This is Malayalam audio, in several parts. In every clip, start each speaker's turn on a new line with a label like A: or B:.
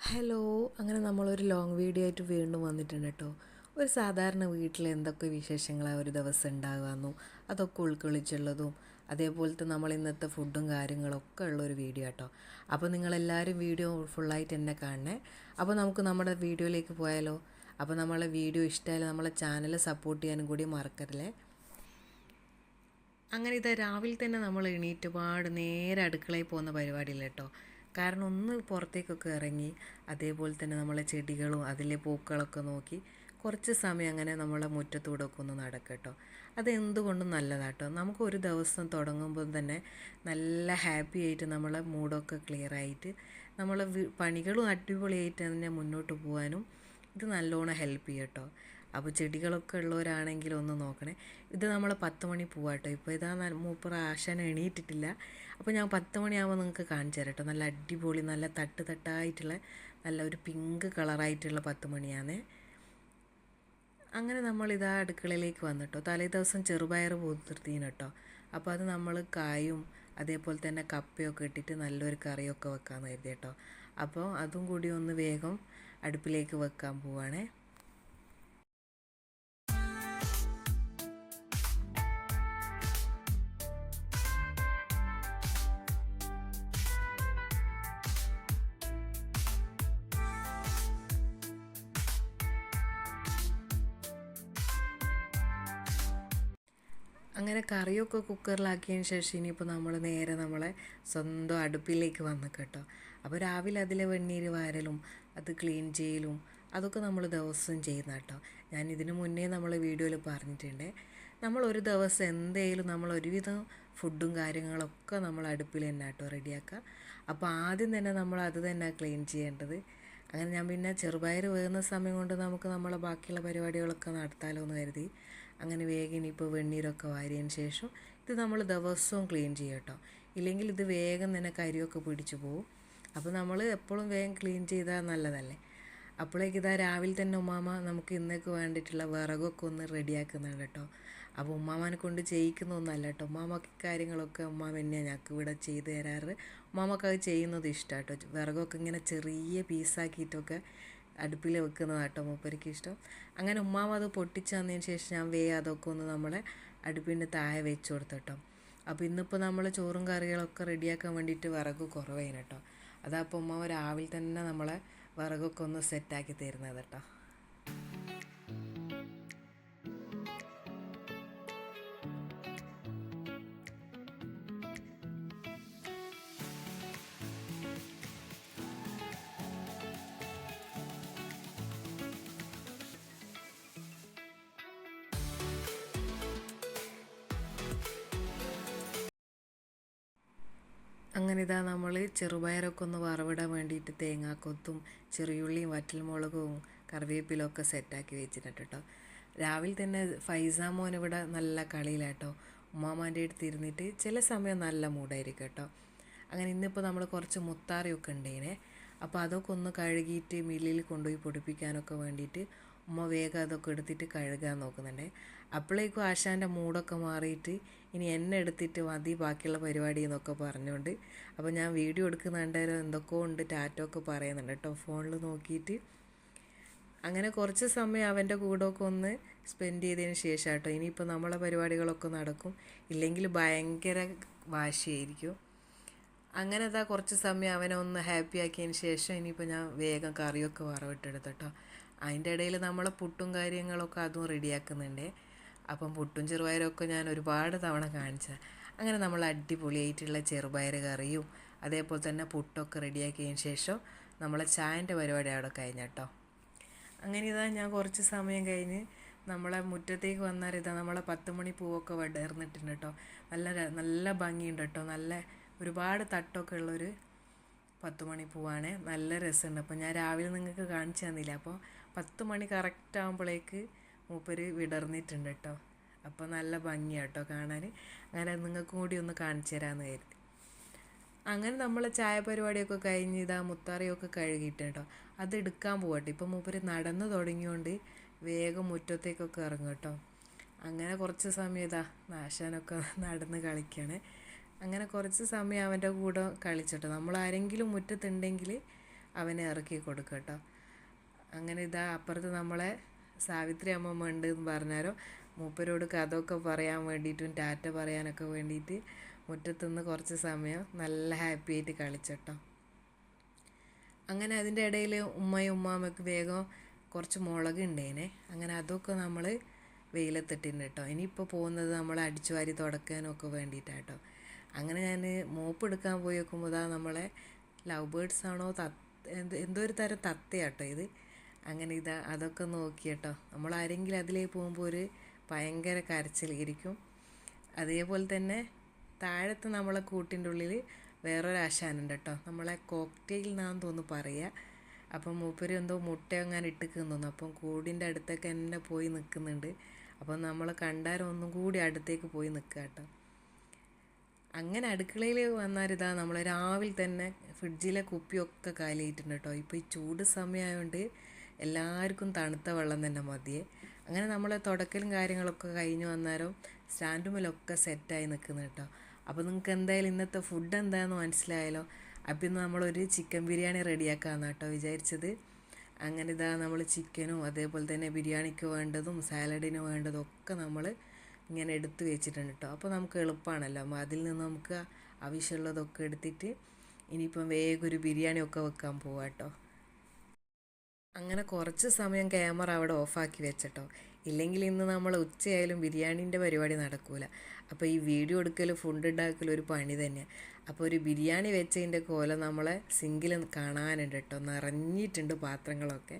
A: ഹലോ, അങ്ങനെ നമ്മളൊരു ലോങ് വീഡിയോ ആയിട്ട് വീണ്ടും വന്നിട്ടുണ്ട് കേട്ടോ. ഒരു സാധാരണ വീട്ടിൽ എന്തൊക്കെ വിശേഷങ്ങളാണ് ഒരു ദിവസം ഉണ്ടാകുമെന്നും അതൊക്കെ ഉൾക്കൊള്ളിച്ചുള്ളതും അതേപോലത്തെ നമ്മൾ ഇന്നത്തെ ഫുഡും കാര്യങ്ങളൊക്കെ ഉള്ളൊരു വീഡിയോ കേട്ടോ. അപ്പോൾ നിങ്ങളെല്ലാവരും വീഡിയോ ഫുള്ളായിട്ട് എന്നെ കാണണേ. അപ്പോൾ നമുക്ക് നമ്മുടെ വീഡിയോയിലേക്ക് പോയാലോ. അപ്പോൾ നമ്മളെ വീഡിയോ ഇഷ്ടമായാലും നമ്മളെ ചാനൽ സപ്പോർട്ട് ചെയ്യാനും കൂടി മറക്കരുതേ. അങ്ങനെ ഇത് രാവിലെ തന്നെ നമ്മൾ എണീറ്റ് നേരെ അടുക്കളയിൽ പോകുന്ന പരിപാടിയില്ല കേട്ടോ. കാരണം ഒന്ന് പുറത്തേക്കൊക്കെ ഇറങ്ങി അതേപോലെ തന്നെ നമ്മളെ ചെടികളും അതിലെ പൂക്കളൊക്കെ നോക്കി കുറച്ച് സമയം അങ്ങനെ നമ്മളെ മുറ്റത്തൂടെ ഒക്കെ ഒന്ന് നടക്കട്ടോ. അതെന്തുകൊണ്ടും നല്ലതാട്ടോ. നമുക്ക് ഒരു ദിവസം തുടങ്ങുമ്പോൾ തന്നെ നല്ല ഹാപ്പി ആയിട്ട് നമ്മളെ മൂഡൊക്കെ ക്ലിയർ ആയിട്ട് നമ്മളെ പണികളും അടിപൊളിയായിട്ട് തന്നെ മുന്നോട്ട് പോകാനും ഇത് നല്ലോണം ഹെൽപ്പ് ചെയ്യും കേട്ടോ. അപ്പോൾ ചെടികളൊക്കെ ഉള്ളവരാണെങ്കിൽ ഒന്ന് നോക്കണേ. ഇത് നമ്മൾ 10 മണി പോവാട്ടോ. ഇപ്പോൾ ഇതാ മൂപ്പർ ആശാൻ എണീറ്റിട്ടില്ല. അപ്പോൾ ഞാൻ 10 മണിയാകുമ്പോൾ നിങ്ങൾക്ക് കാണിച്ചു തരാം കേട്ടോ. നല്ല അടിപൊളി നല്ല തട്ടായിട്ടുള്ള നല്ല ഒരു പിങ്ക് കളറായിട്ടുള്ള 10 മണിയാണ്. അങ്ങനെ നമ്മളിതാ അടുക്കളയിലേക്ക് വന്നിട്ടോ. തലേ ദിവസം ചെറുപയർ പൂത്തിർത്തീന് കേട്ടോ. അപ്പോൾ അത് നമ്മൾ കായും അതേപോലെ തന്നെ കപ്പയൊക്കെ ഇട്ടിട്ട് നല്ലൊരു കറിയൊക്കെ വെക്കാമെന്ന് കരുതി കേട്ടോ. അപ്പോൾ അതും കൂടി ഒന്ന് വേഗം അടുപ്പിലേക്ക് വെക്കാൻ പോവാണേ. അങ്ങനെ കറിയൊക്കെ കുക്കറിലാക്കിയതിന് ശേഷം ഇനിയിപ്പോൾ നമ്മൾ നേരെ നമ്മളെ സ്വന്തം അടുപ്പിലേക്ക് വന്ന് കേട്ടോ. അപ്പോൾ രാവിലെ അതിലെ വെണ്ണീര് വാരലും അത് ക്ലീൻ ചെയ്യലും അതൊക്കെ നമ്മൾ ദിവസം ചെയ്യുന്ന കേട്ടോ. ഞാൻ ഇതിന് മുന്നേ നമ്മൾ വീഡിയോയിൽ പറഞ്ഞിട്ടുണ്ട്. നമ്മൾ ഒരു ദിവസം എന്തെങ്കിലും നമ്മൾ ഒരുവിധം ഫുഡും കാര്യങ്ങളൊക്കെ നമ്മൾ അടുപ്പിൽ തന്നെ കേട്ടോ റെഡിയാക്കുക. അപ്പോൾ ആദ്യം തന്നെ നമ്മൾ അത് തന്നെ ക്ലീൻ ചെയ്യേണ്ടത്. അങ്ങനെ ഞാൻ പിന്നെ ചെറുപയർ വേകുന്ന സമയം കൊണ്ട് നമുക്ക് നമ്മളെ ബാക്കിയുള്ള പരിപാടികളൊക്കെ നടത്താമല്ലോ എന്ന് കരുതി അങ്ങനെ വേഗം ഇനിയിപ്പോൾ വെണ്ണീരൊക്കെ വാരിയതിന് ശേഷം ഇത് നമ്മൾ ദിവസവും ക്ലീൻ ചെയ്യും കേട്ടോ. ഇല്ലെങ്കിൽ ഇത് വേഗം തന്നെ കരിയൊക്കെ പിടിച്ചു പോകും. അപ്പോൾ നമ്മൾ എപ്പോഴും വേഗം ക്ലീൻ ചെയ്താൽ നല്ലതല്ലേ. അപ്പോഴേക്ക് ഇതാ രാവിലെ തന്നെ ഉമ്മാമ നമുക്ക് ഇന്നേക്ക് വേണ്ടിയിട്ടുള്ള വിറകൊക്കെ ഒന്ന് റെഡിയാക്കുന്നുണ്ട് കേട്ടോ. അപ്പോൾ ഉമ്മാമാനെ കൊണ്ട് ചെയ്യിക്കുന്നൊന്നല്ല കേട്ടോ. ഉമ്മാമക്ക് കാര്യങ്ങളൊക്കെ ഉമ്മാമ തന്നെയാണ് ഞങ്ങൾക്ക് ഇവിടെ ചെയ്ത് തരാറ്. ഉമ്മാമക്ക് അത് ചെയ്യുന്നത് ഇഷ്ടമാണ് കേട്ടോ. വിറകൊക്കെ ഇങ്ങനെ ചെറിയ പീസാക്കിയിട്ടൊക്കെ അടുപ്പിൽ വെക്കുന്നതാണ് കേട്ടോ മൂപ്പർക്ക് ഇഷ്ടം. അങ്ങനെ ഉമ്മാമ അത് പൊട്ടിച്ച് തന്നതിന് ശേഷം ഞാൻ അതൊക്കെ ഒന്ന് നമ്മളെ അടുപ്പിൻ്റെ താഴെ വെച്ച് കൊടുത്തു കേട്ടോ. അപ്പോൾ ഇന്നിപ്പോൾ നമ്മൾ ചോറും കറികളൊക്കെ റെഡിയാക്കാൻ വേണ്ടിയിട്ട് വിറക് കുറവായിന് കേട്ടോ. അതപ്പോൾ ഉമ്മാമ രാവിലെ തന്നെ നമ്മളെ വിറകൊക്കെ ഒന്ന് സെറ്റാക്കി തരുന്നത് കേട്ടോ. അങ്ങനെ ഇതാ നമ്മൾ ചെറുപയറൊക്കെ ഒന്ന് വറവിടാൻ വേണ്ടിയിട്ട് തേങ്ങാക്കൊത്തും ചെറിയുള്ളിയും വറ്റൽമുളകും കറിവേപ്പിലൊക്കെ സെറ്റാക്കി വെച്ചിട്ടുണ്ട് കേട്ടോ. രാവിലെ തന്നെ ഫൈസാമോൻ ഇവിടെ നല്ല കളിയിലാട്ടോ. ഉമ്മാമാൻ്റെ അടുത്ത് ഇരുന്നിട്ട് ചില സമയം നല്ല മൂടായിരിക്കും കേട്ടോ. അങ്ങനെ ഇന്നിപ്പോൾ നമ്മൾ കുറച്ച് മുത്താറിയൊക്കെ ഉണ്ടേനെ. അപ്പോൾ അതൊക്കെ ഒന്ന് കഴുകിയിട്ട് മില്ലിൽ കൊണ്ടുപോയി പൊടിപ്പിക്കാനൊക്കെ വേണ്ടിയിട്ട് ഉമ്മ വേഗം അതൊക്കെ എടുത്തിട്ട് കഴുകാൻ നോക്കുന്നുണ്ട്. അപ്പോഴേക്കും ആശാൻ്റെ മൂടൊക്കെ മാറിയിട്ട് ഇനി എന്നെ എടുത്തിട്ട് മതി ബാക്കിയുള്ള പരിപാടി എന്നൊക്കെ പറഞ്ഞുകൊണ്ട് അപ്പോൾ ഞാൻ വീഡിയോ എടുക്കുന്നുണ്ടായാലും എന്തൊക്കെയോ ഉണ്ട് ടാറ്റൊക്കെ പറയുന്നുണ്ട് കേട്ടോ ഫോണിൽ നോക്കിയിട്ട്. അങ്ങനെ കുറച്ച് സമയം അവൻ്റെ കൂടെയൊക്കെ ഒന്ന് സ്പെൻഡ് ചെയ്തതിന് ശേഷം കേട്ടോ ഇനിയിപ്പോൾ നമ്മളെ പരിപാടികളൊക്കെ നടക്കും. ഇല്ലെങ്കിൽ ഭയങ്കര വാശിയായിരിക്കും. അങ്ങനെ അതാ കുറച്ച് സമയം അവനെ ഒന്ന് ഹാപ്പി ആക്കിയതിന് ശേഷം ഇനിയിപ്പോൾ ഞാൻ വേഗം കറിയൊക്കെ വറവിട്ടെടുത്തു കേട്ടോ. അതിൻ്റെ ഇടയിൽ നമ്മളെ പുട്ടും കാര്യങ്ങളൊക്കെ അതും റെഡിയാക്കുന്നുണ്ട്. അപ്പം പുട്ടും ചെറുപയറൊക്കെ ഞാൻ ഒരുപാട് തവണ കാണിച്ചത്. അങ്ങനെ നമ്മൾ അടിപൊളിയായിട്ടുള്ള ചെറുപയർ കറിയും അതേപോലെ തന്നെ പുട്ടൊക്കെ റെഡിയാക്കിയതിന് ശേഷം നമ്മളെ ചായൻ്റെ പരിപാടി അവിടെ കഴിഞ്ഞ കേട്ടോ. അങ്ങനെ ഇതാ ഞാൻ കുറച്ച് സമയം കഴിഞ്ഞ് നമ്മളെ മുറ്റത്തേക്ക് വന്നാൽ ഇതാ നമ്മളെ 10 മണി പൂവൊക്കെ വിടർന്നിട്ടുണ്ട് കേട്ടോ. നല്ല ഭംഗിയുണ്ട് കേട്ടോ. നല്ല ഒരുപാട് തട്ടൊക്കെ ഉള്ളൊരു 10 മണി പൂവാണ്. നല്ല രസമുണ്ട്. അപ്പോൾ ഞാൻ രാവിലെ നിങ്ങൾക്ക് കാണിച്ചു തന്നില്ല. അപ്പോൾ 10 മണി കറക്റ്റ് ആകുമ്പോഴേക്ക് മൂപ്പര് വിടർന്നിട്ടുണ്ട് കേട്ടോ. അപ്പോൾ നല്ല ഭംഗിയാണ് കേട്ടോ കാണാൻ. അങ്ങനെ നിങ്ങൾക്കും കൂടി ഒന്ന് കാണിച്ചു തരാമെന്ന് കരുതി. അങ്ങനെ നമ്മൾ ചായ പരിപാടിയൊക്കെ കഴിഞ്ഞ് ഇതാ മുത്താറിയൊക്കെ കഴുകിയിട്ട് കേട്ടോ അത് എടുക്കാൻ പോകട്ടെ. ഇപ്പം മൂപ്പര് നടന്നു തുടങ്ങിയോണ്ട് വേഗം മുറ്റത്തേക്കൊക്കെ ഇറങ്ങും കേട്ടോ. അങ്ങനെ കുറച്ച് സമയം ഇതാ നാശാനൊക്കെ നടന്ന് കളിക്കുകയാണ്. അങ്ങനെ കുറച്ച് സമയം അവൻ്റെ കൂടെ കളിച്ചിട്ടോ. നമ്മൾ ആരെങ്കിലും മുറ്റത്തുണ്ടെങ്കിൽ അവനെ ഇറക്കി കൊടുക്കും കേട്ടോ. അങ്ങനെ ഇതാ അപ്പുറത്ത് നമ്മളെ സാവിത്രി അമ്മമ്മ ഉണ്ട് എന്ന് പറഞ്ഞാലോ മൂപ്പരോട് കഥയൊക്കെ പറയാൻ വേണ്ടിയിട്ടും ടാറ്റ പറയാനൊക്കെ വേണ്ടിയിട്ട് മുറ്റത്തുനിന്ന് കുറച്ച് സമയം നല്ല ഹാപ്പി ആയിട്ട് കളിച്ചട്ടോ. അങ്ങനെ അതിൻ്റെ ഇടയിൽ ഉമ്മയും ഉമ്മാമ്മയ്ക്ക് വേഗം കുറച്ച് മുളക് ഉണ്ടേനെ. അങ്ങനെ അതൊക്കെ നമ്മൾ വെയിലത്തിട്ടുണ്ട് കേട്ടോ. ഇനിയിപ്പോൾ പോകുന്നത് നമ്മൾ അടിച്ചു വാരി തുടക്കാനൊക്കെ വേണ്ടിയിട്ടാട്ടോ. അങ്ങനെ ഞാൻ മോപ്പ് എടുക്കാൻ പോയി നോക്കുമ്പോൾ ഇതാ നമ്മളെ ലവ് ബേർഡ്സ് ആണോ എന്തോ ഒരു തരം തത്തയാട്ടോ ഇത്. അങ്ങനെ ഇതാ അതൊക്കെ നോക്കി കേട്ടോ. നമ്മൾ ആരെങ്കിലും അതിലേക്ക് പോകുമ്പോൾ ഒരു ഭയങ്കര കരച്ചിലായിരിക്കും. അതേപോലെ തന്നെ താഴത്ത് നമ്മളെ കൂട്ടിൻ്റെ ഉള്ളിൽ വേറൊരു ആശാനുണ്ട് കേട്ടോ. നമ്മളെ കോക്ടെയിൽ എന്നാന്ന് തോന്നുന്നു പറയുക. അപ്പം മൂപ്പര് എന്തോ മുട്ട അങ്ങനെ ഇട്ടിക്കുന്നു തോന്നുന്നു. അപ്പം കൂടിൻ്റെ അടുത്തൊക്കെ എന്നെ പോയി നിൽക്കുന്നുണ്ട്. അപ്പം നമ്മൾ കണ്ടാലും ഒന്നും കൂടി അടുത്തേക്ക് പോയി നിൽക്കുക കേട്ടോ. അങ്ങനെ അടുക്കളയിൽ വന്നാലിതാ നമ്മൾ രാവിലെ തന്നെ ഫ്രിഡ്ജിലെ കുപ്പിയൊക്കെ കാലിയായിട്ടുണ്ട് കേട്ടോ. ഇപ്പോൾ ഈ ചൂട് സമയമായതുകൊണ്ട് എല്ലാവർക്കും തണുത്ത വെള്ളം തന്നെ മതിയേ. അങ്ങനെ നമ്മൾ തുടക്കലും കാര്യങ്ങളൊക്കെ കഴിഞ്ഞ് വന്നാലും സ്റ്റാൻഡുമിലൊക്കെ സെറ്റായി നിൽക്കുന്നു കേട്ടോ. അപ്പോൾ നിങ്ങൾക്ക് എന്തായാലും ഇന്നത്തെ ഫുഡ് എന്താണെന്ന് മനസ്സിലായല്ലോ. അപ്പം ഇന്ന് നമ്മളൊരു ചിക്കൻ ബിരിയാണി റെഡിയാക്കാമെന്ന് കേട്ടോ വിചാരിച്ചത്. അങ്ങനെ ഇതാ നമ്മൾ ചിക്കനും അതേപോലെ തന്നെ ബിരിയാണിക്ക് വേണ്ടതും സാലഡിന് വേണ്ടതും ഒക്കെ നമ്മൾ ഇങ്ങനെ എടുത്ത് വെച്ചിട്ടുണ്ട് കേട്ടോ. അപ്പോൾ നമുക്ക് എളുപ്പമാണല്ലോ. അപ്പോൾ അതിൽ നിന്ന് നമുക്ക് ആവശ്യമുള്ളതൊക്കെ എടുത്തിട്ട് ഇനിയിപ്പം വേഗം ഒരു ബിരിയാണിയൊക്കെ വെക്കാൻ പോവാം കേട്ടോ. അങ്ങനെ കുറച്ച് സമയം ക്യാമറ അവിടെ ഓഫാക്കി വെച്ചിട്ടോ. ഇല്ലെങ്കിൽ ഇന്ന് നമ്മൾ ഉച്ചയായാലും ബിരിയാണീൻ്റെ പരിപാടി നടക്കൂല. അപ്പോൾ ഈ വീഡിയോ എടുക്കൽ ഫുഡ് ഉണ്ടാക്കൽ ഒരു പണി തന്നെയാണ്. അപ്പോൾ ഒരു ബിരിയാണി വെച്ചതിൻ്റെ കോലം നമ്മളെ സിങ്കിൽ കാണാനുണ്ട് കേട്ടോ. നിറഞ്ഞിട്ടുണ്ട് പാത്രങ്ങളൊക്കെ.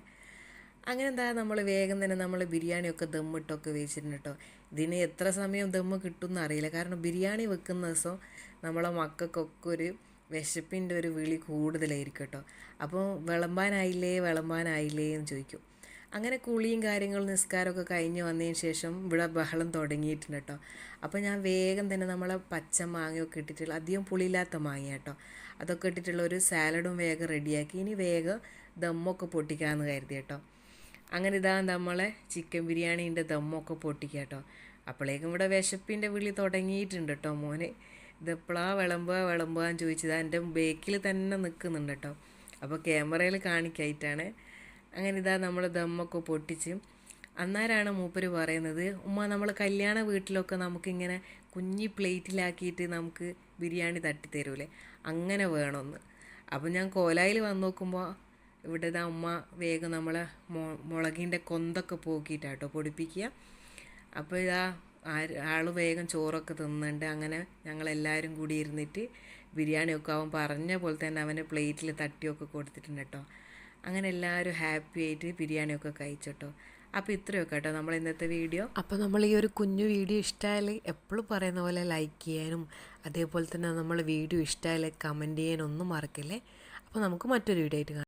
A: അങ്ങനെ എന്താ നമ്മൾ വേഗം തന്നെ നമ്മൾ ബിരിയാണിയൊക്കെ ദമ്മിട്ടൊക്കെ വെച്ചിട്ടുണ്ട് കേട്ടോ. ഇതിന് എത്ര സമയം ദമ്മ് കിട്ടുമെന്ന് അറിയില്ല. കാരണം ബിരിയാണി വെക്കുന്ന ദിവസം നമ്മളെ മക്കൾക്കൊക്കെ ഒരു വിശപ്പിൻ്റെ ഒരു വിളി കൂടുതലായിരിക്കും കേട്ടോ. അപ്പോൾ വിളമ്പാനായില്ലേ എന്ന് ചോദിക്കും. അങ്ങനെ കുളിയും കാര്യങ്ങളും നിസ്കാരമൊക്കെ കഴിഞ്ഞ് വന്നതിന് ശേഷം ഇവിടെ ബഹളം തുടങ്ങിയിട്ടുണ്ട് കേട്ടോ. അപ്പോൾ ഞാൻ വേഗം തന്നെ നമ്മളെ പച്ച മാങ്ങയൊക്കെ ഇട്ടിട്ടുള്ള അധികം പുളിയില്ലാത്ത മാങ്ങ കേട്ടോ, അതൊക്കെ ഇട്ടിട്ടുള്ള ഒരു സാലഡും വേഗം റെഡിയാക്കി ഇനി വേഗം ദമ്മൊക്കെ പൊട്ടിക്കാമെന്ന് കരുതി കേട്ടോ. അങ്ങനെ ഇതാ നമ്മളെ ചിക്കൻ ബിരിയാണീൻ്റെ ദമ്മൊക്കെ പൊട്ടിക്കുക കേട്ടോ. അപ്പോഴേക്കും ഇവിടെ വിശപ്പിൻ്റെ വിളി തുടങ്ങിയിട്ടുണ്ട് കേട്ടോ. മോനെ ഇതെപ്പോഴാ വിളമ്പുകയെന്ന് ചോദിച്ചത് എൻ്റെ ബേക്കിൽ തന്നെ നിൽക്കുന്നുണ്ട് കേട്ടോ. അപ്പോൾ ക്യാമറയിൽ കാണിക്കായിട്ടാണ്. അങ്ങനെ ഇതാ നമ്മൾ ദമ്മൊക്കെ പൊട്ടിച്ച് അന്നേരമാണ് മൂപ്പര് പറയുന്നത്, ഉമ്മ നമ്മൾ കല്യാണ വീട്ടിലൊക്കെ നമുക്കിങ്ങനെ കുഞ്ഞി പ്ലേറ്റിലാക്കിയിട്ട് നമുക്ക് ബിരിയാണി തട്ടിത്തരൂലേ, അങ്ങനെ വേണമെന്ന്. അപ്പം ഞാൻ കോലായിൽ വന്ന് നോക്കുമ്പോൾ ഇവിടെ ഇതാ ഉമ്മ വേഗം നമ്മളെ മുളകിൻ്റെ കൊന്തൊക്കെ പോക്കിയിട്ടാട്ടോ പൊടിപ്പിക്കുക. അപ്പോൾ ഇതാ ആൾ വേഗം ചോറൊക്കെ തിന്നുന്നുണ്ട്. അങ്ങനെ ഞങ്ങളെല്ലാവരും കൂടി ഇരുന്നിട്ട് ബിരിയാണിയൊക്കെ അവൻ പറഞ്ഞ പോലെ തന്നെ അവന് പ്ലേറ്റിൽ തട്ടിയൊക്കെ കൊടുത്തിട്ടുണ്ട് കേട്ടോ. അങ്ങനെ എല്ലാവരും ഹാപ്പി ആയിട്ട് ബിരിയാണിയൊക്കെ കഴിച്ചോട്ടോ. അപ്പോൾ ഇത്രയൊക്കെ കേട്ടോ നമ്മൾ ഇന്നത്തെ വീഡിയോ. അപ്പോൾ നമ്മൾ ഈ ഒരു കുഞ്ഞു വീഡിയോ ഇഷ്ടമായാൽ എപ്പോഴും പറയുന്ന പോലെ ലൈക്ക് ചെയ്യാനും അതേപോലെ തന്നെ നമ്മൾ വീഡിയോ ഇഷ്ടമായാൽ കമൻറ്റ് ചെയ്യാനും ഒന്നും മറക്കില്ലേ. അപ്പോൾ നമുക്ക് മറ്റൊരു വീഡിയോ ആയിട്ട് കാണാം.